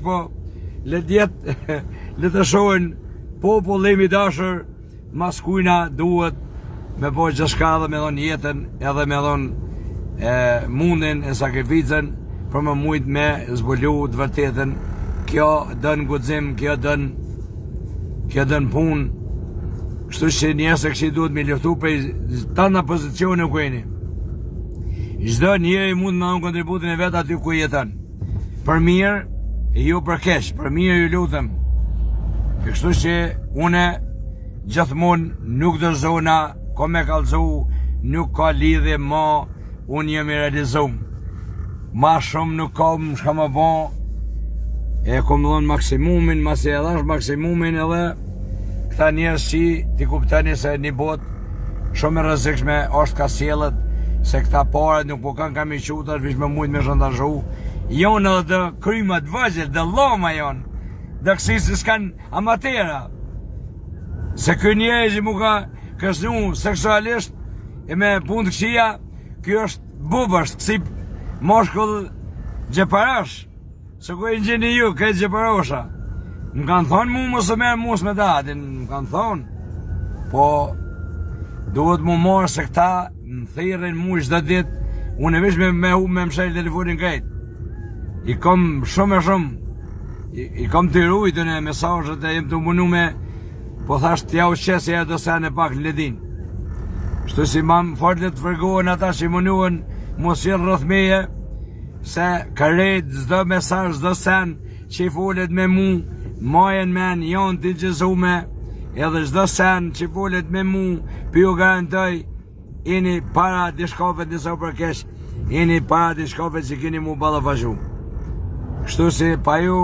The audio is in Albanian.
po le të shohin popullimi dashur, mas kujna duhet me po gjashka dhe me dhon jetën edhe me dhon mundin e sakrificën për më mujt me zbulu të vërtetën. Kjo dën guxim, kjo dën punë. Kështu që njerëzit kështu duhet me luftu për tana pozicione ku jeni. Çdo njeri mund me dhon kontributin e vet aty ku jeton. Për mirë, jo për keq, për mirë ju lutem. Kështu që une gjithmonë nuk do zona, ko me kallëzu, nuk ka lidhje ma, unë jemi realizum. Ma shumë nuk kam shka më bo, e kom dhënë maksimumin, mas e edhash maksimumin edhe këta njerës që ti kuptani se një bot shumë e rrezikshme është ka sjellët, se këta paret nuk po kanë kam i qutar, vish me mujt me shantazhu. Jonë edhe të krymat vëgjel, dhe loma jonë, dhe kësi se s'kan amatera. Se kë njeri që mu ka kësnu seksualisht e me punë të këshia, kjo është bubasht, kësi moshkull gjeparash. Se ku e në gjeni ju, këtë gjeparosha. Më kanë thonë mu mos e merë mus me datin, më kanë thonë. Po, duhet mu morë se këta më thirin mu çdo ditë, unë e vish me mshel telefonin krejt. I kom shumë e shumë, i kom të rujtën e mesazhet e jem të munu me, po thash t'ja u qesi e do sen e pak në ledin. Shtu si mam fort të fërgohen ata që i munuën mos jenë rrëth meje, se kërrejt zdo mesazh, zdo sen që i folet me mu, majen men, janë të gjëzume, edhe zdo sen që i folet me mu, për ju garantoj, jeni para të shkafet njëso për kesh, jeni para të shkafet që keni mu balafashu. Kështu si pa ju